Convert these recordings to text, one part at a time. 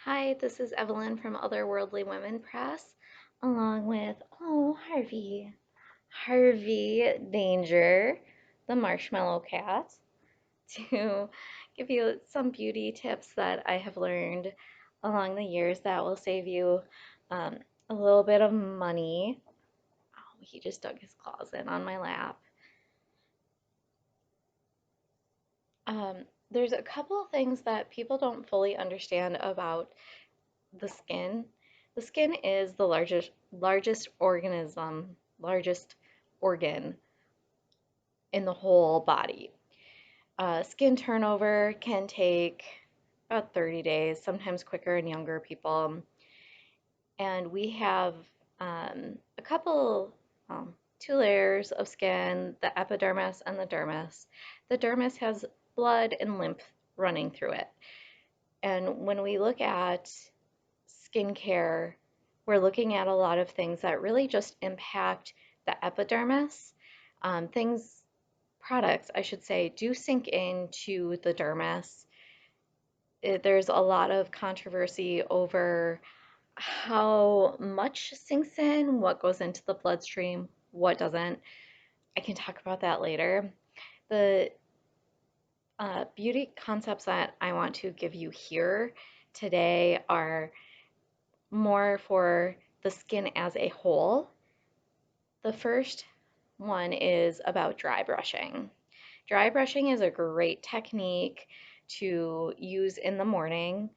Hi, this is Evelyn from Otherworldly Women Press, along with, Harvey Danger, the marshmallow cat, to give you some beauty tips that I have learned along the years that will save you um, a little bit of money. Oh, he just dug his claws in on my lap. There's a couple of things that people don't fully understand about the skin. The skin is the largest organ in the whole body. Skin turnover can take about 30 days, sometimes quicker in younger people. And we have a couple, two layers of skin, the epidermis and the dermis. The dermis has blood and lymph running through it. And when we look at skincare, we're looking at a lot of things that really just impact the epidermis. Things, products, I should say, do sink into the dermis. There's a lot of controversy over how much sinks in, what goes into the bloodstream, what doesn't. I can talk about that later. The beauty concepts that I want to give you here today are more for the skin as a whole. The first one is about dry brushing. Dry brushing is a great technique to use in the morning.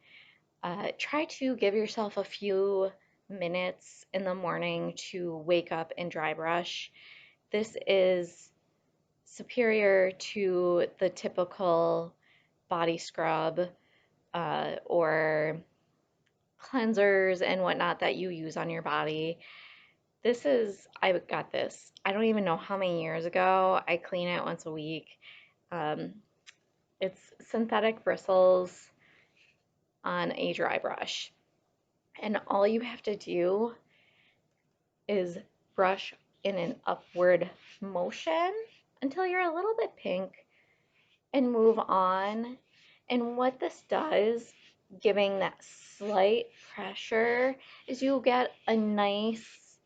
Try to give yourself a few minutes in the morning to wake up and dry brush. This is superior to the typical body scrub or cleansers and whatnot that you use on your body. I got this. I don't even know how many years ago. I clean it once a week. Um, it's synthetic bristles on a dry brush. And all you have to do is brush in an upward motion until you're a little bit pink and move on. And what this does, giving that slight pressure, is you get a nice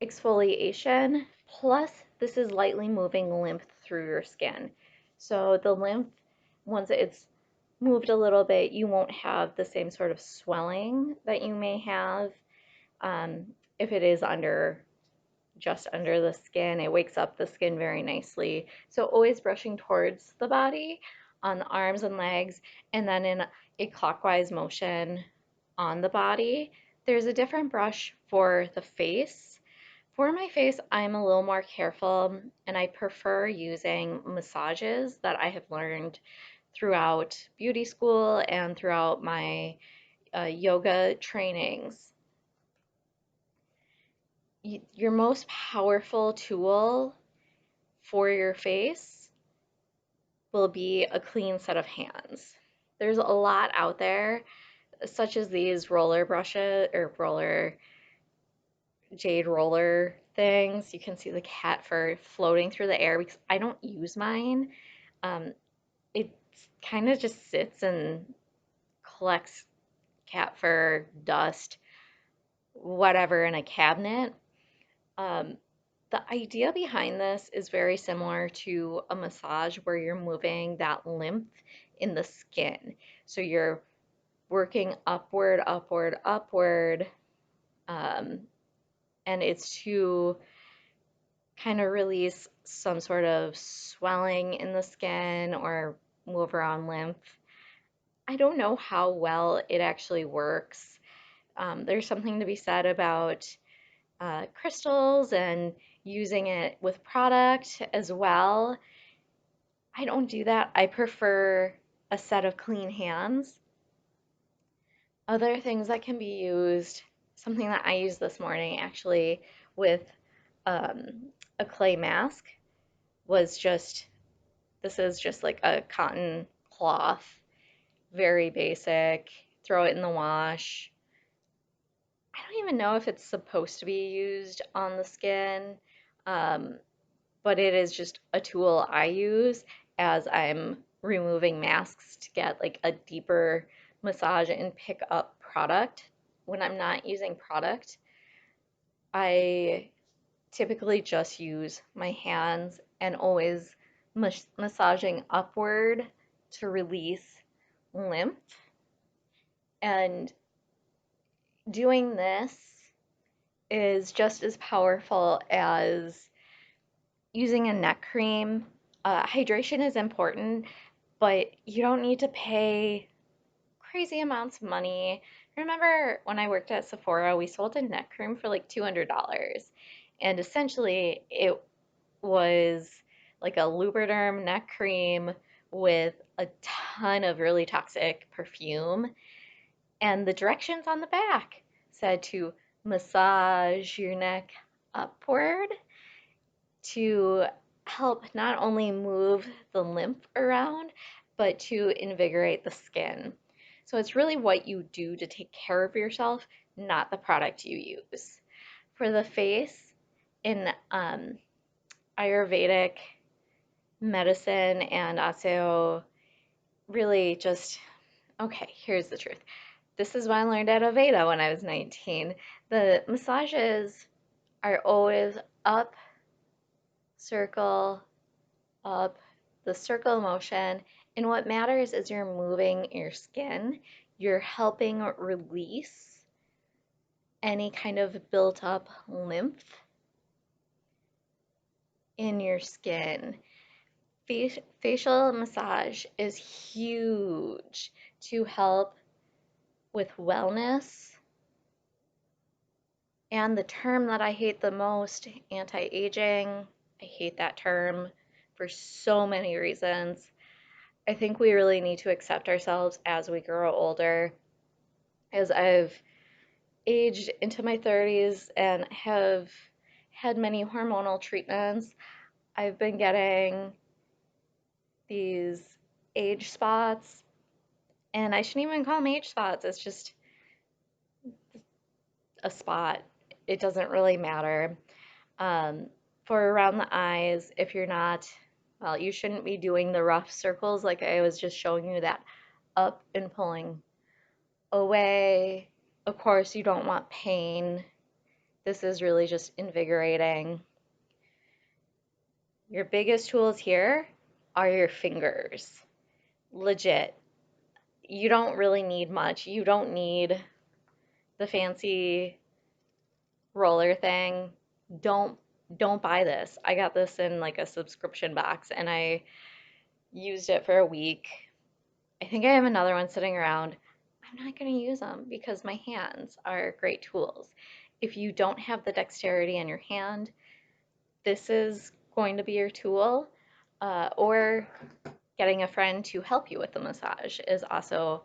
exfoliation. Plus, this is lightly moving lymph through your skin. So the lymph, once it's moved a little bit, you won't have the same sort of swelling that you may have um, if it is just under the skin. It wakes up the skin very nicely. So always brushing towards the body on the arms and legs, and then in a clockwise motion on the body. There's a different brush for the face. For my face, I'm a little more careful and I prefer using massages that I have learned throughout beauty school and throughout my yoga trainings. Your most powerful tool for your face will be a clean set of hands. There's a lot out there, such as these roller brushes or jade roller things. You can see the cat fur floating through the air because I don't use mine. It kind of just sits and collects cat fur, dust, whatever in a cabinet. Um, the idea behind this is very similar to a massage where you're moving that lymph in the skin. So you're working upward, upward, upward, um, and it's to kind of release some sort of swelling in the skin or move around lymph. I don't know how well it actually works. There's something to be said about crystals and using it with product as well. I don't do that. I prefer a set of clean hands. Other things that can be used, something that I used this morning actually with a clay mask was just, this is just like a cotton cloth, very basic, throw it in the wash. I don't even know if it's supposed to be used on the skin, um, but it is just a tool I use as I'm removing masks to get like a deeper massage and pick up product. When I'm not using product, I typically just use my hands and always massaging upward to release lymph. And doing this is just as powerful as using a neck cream. Hydration is important, but you don't need to pay crazy amounts of money. Remember when I worked at Sephora, we sold a neck cream for like $200. And essentially, it was like a Lubriderm neck cream with a ton of really toxic perfume. And the directions on the back said to massage your neck upward to help not only move the lymph around, but to invigorate the skin. So it's really what you do to take care of yourself, not the product you use. For the face, in Ayurvedic medicine and osteo, really just, okay, here's the truth. This is what I learned at Aveda when I was 19. The massages are always up, circle, up, the circle motion. And what matters is you're moving your skin. You're helping release any kind of built up lymph in your skin. Facial massage is huge to help with wellness. And the term that I hate the most, anti-aging, I hate that term for so many reasons. I think we really need to accept ourselves as we grow older. As I've aged into my 30s and have had many hormonal treatments, I've been getting these age spots, and I shouldn't even call them age spots. It's just a spot. It doesn't really matter. Um, for around the eyes, if you're not, well, you shouldn't be doing the rough circles like I was just showing you, that up and pulling away. Of course, you don't want pain. This is really just invigorating. Your biggest tools here are your fingers. Legit. You don't really need much. You don't need the fancy roller thing. Don't don't buy this. I got this in like a subscription box and I used it for a week. I think I have another one sitting around. I'm not going to use them because my hands are great tools. If you don't have the dexterity in your hand, this is going to be your tool. Or getting a friend to help you with the massage is also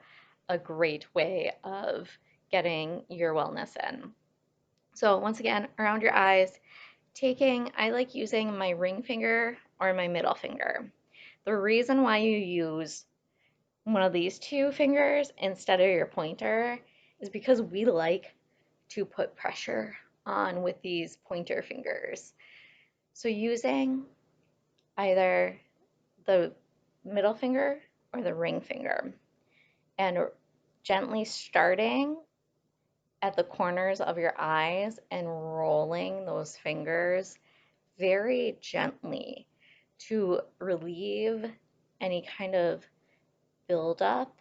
a great way of getting your wellness in. So once again, around your eyes, I like using my ring finger or my middle finger. The reason why you use one of these two fingers instead of your pointer is because we like to put pressure on with these pointer fingers. So using either the middle finger or the ring finger and gently starting at the corners of your eyes and rolling those fingers very gently to relieve any kind of buildup.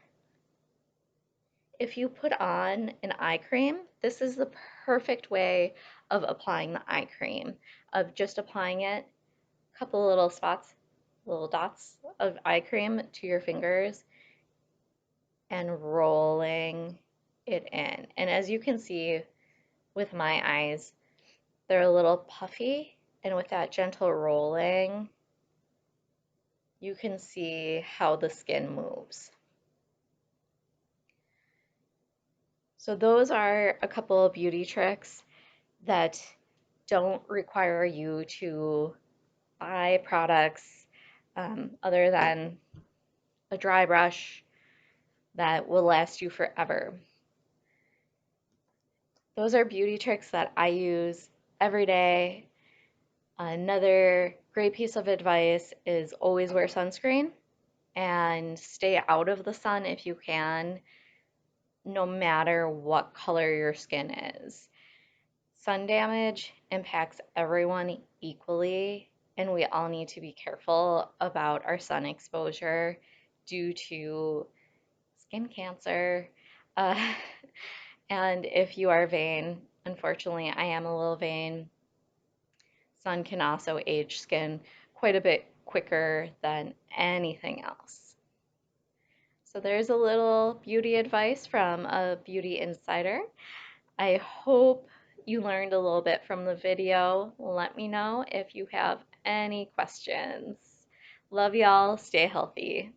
If you put on an eye cream, this is the perfect way of applying the eye cream, of just applying it, a couple little spots, little dots of eye cream to your fingers and rolling it in. And as you can see with my eyes, they're a little puffy, and with that gentle rolling, you can see how the skin moves. So those are a couple of beauty tricks that don't require you to buy products other than a dry brush that will last you forever. Those are beauty tricks that I use every day. Another great piece of advice is always wear sunscreen. and stay out of the sun if you can, no matter what color your skin is. Sun damage impacts everyone equally, and we all need to be careful about our sun exposure due to skin cancer. Uh, and if you are vain, unfortunately, I am a little vain. Sun can also age skin quite a bit quicker than anything else. So there's a little beauty advice from a beauty insider. I hope you learned a little bit from the video. Let me know if you have any questions. Love y'all. Stay healthy.